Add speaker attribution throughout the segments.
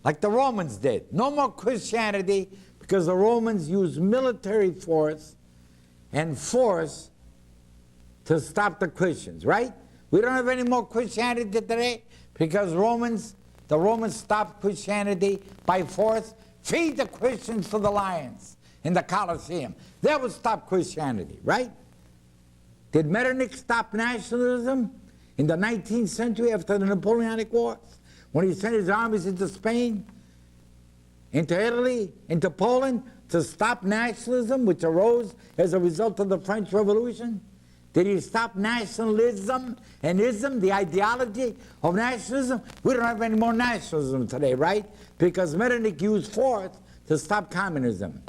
Speaker 1: like the Romans did. No more Christianity, because the Romans used military force and force to stop the Christians, right? We don't have any more Christianity today because the Romans stopped Christianity by force. Feed the Christians to the lions in the Colosseum. That would stop Christianity, right? Did Metternich stop nationalism in the 19th century after the Napoleonic Wars? When he sent his armies into Spain, into Italy, into Poland, to stop nationalism, which arose as a result of the French Revolution? Did he stop nationalism and ism, the ideology of nationalism? We don't have any more nationalism today, right? Because Metternich used force to stop communism.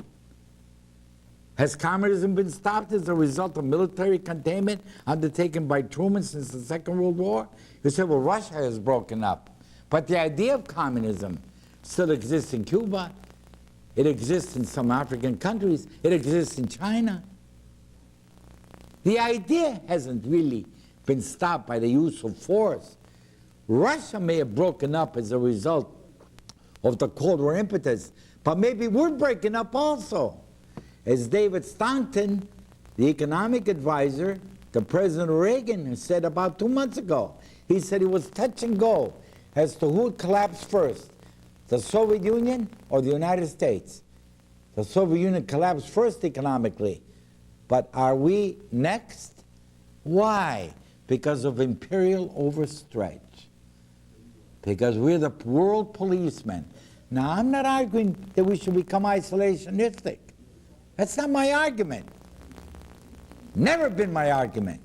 Speaker 1: Has communism been stopped as a result of military containment undertaken by Truman since the Second World War? You say, well, Russia has broken up. But the idea of communism still exists in Cuba. It exists in some African countries. It exists in China. The idea hasn't really been stopped by the use of force. Russia may have broken up as a result of the Cold War impetus, but maybe we're breaking up also. As David Staunton, the economic advisor to President Reagan, said about 2 months ago, he said it was touch and go as to who would collapse first, the Soviet Union or the United States. The Soviet Union collapsed first economically, but are we next? Why? Because of imperial overstretch. Because we're the world policemen. Now, I'm not arguing that we should become isolationistic. That's not my argument. Never been my argument.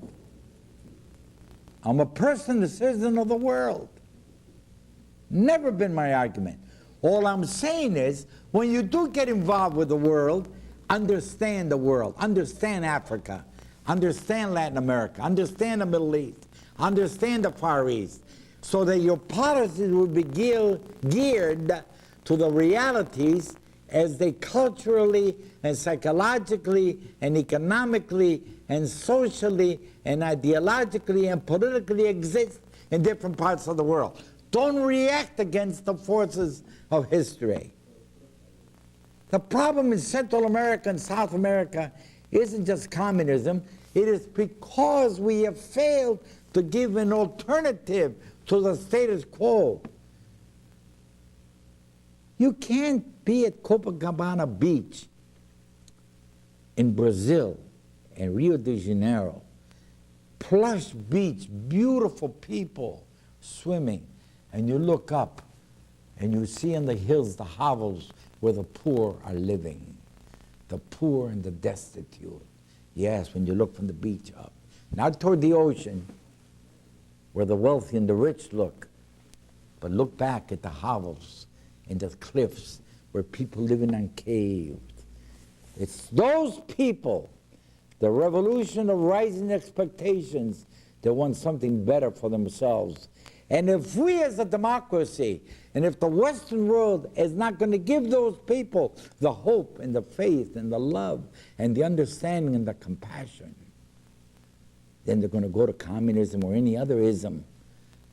Speaker 1: I'm a person, a citizen of the world. Never been my argument. All I'm saying is, when you do get involved with the world, understand the world, understand Africa, understand Latin America, understand the Middle East, understand the Far East, so that your policies will be geared to the realities as they culturally and psychologically and economically and socially and ideologically and politically exist in different parts of the world. Don't react against the forces of history. The problem in Central America and South America isn't just communism. It is because we have failed to give an alternative to the status quo. You can't be at Copacabana Beach in Brazil and Rio de Janeiro, plush beach, beautiful people swimming, and you look up and you see in the hills the hovels where the poor are living, the poor and the destitute. Yes, when you look from the beach up, not toward the ocean where the wealthy and the rich look, but look back at the hovels and the cliffs where people living uncaved. It's those people, the revolution of rising expectations, that want something better for themselves. And if we as a democracy, and if the Western world is not going to give those people the hope and the faith and the love and the understanding and the compassion, then they're going to go to communism or any other ism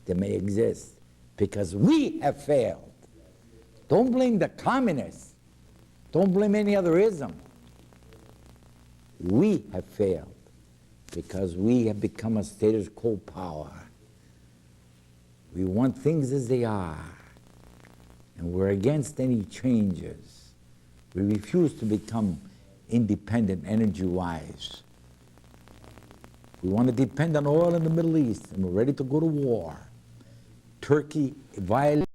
Speaker 1: that may exist, because we have failed. Don't blame the communists. Don't blame any other ism. We have failed because we have become a status quo power. We want things as they are, and we're against any changes. We refuse to become independent energy-wise. We want to depend on oil in the Middle East, and we're ready to go to war. Turkey violates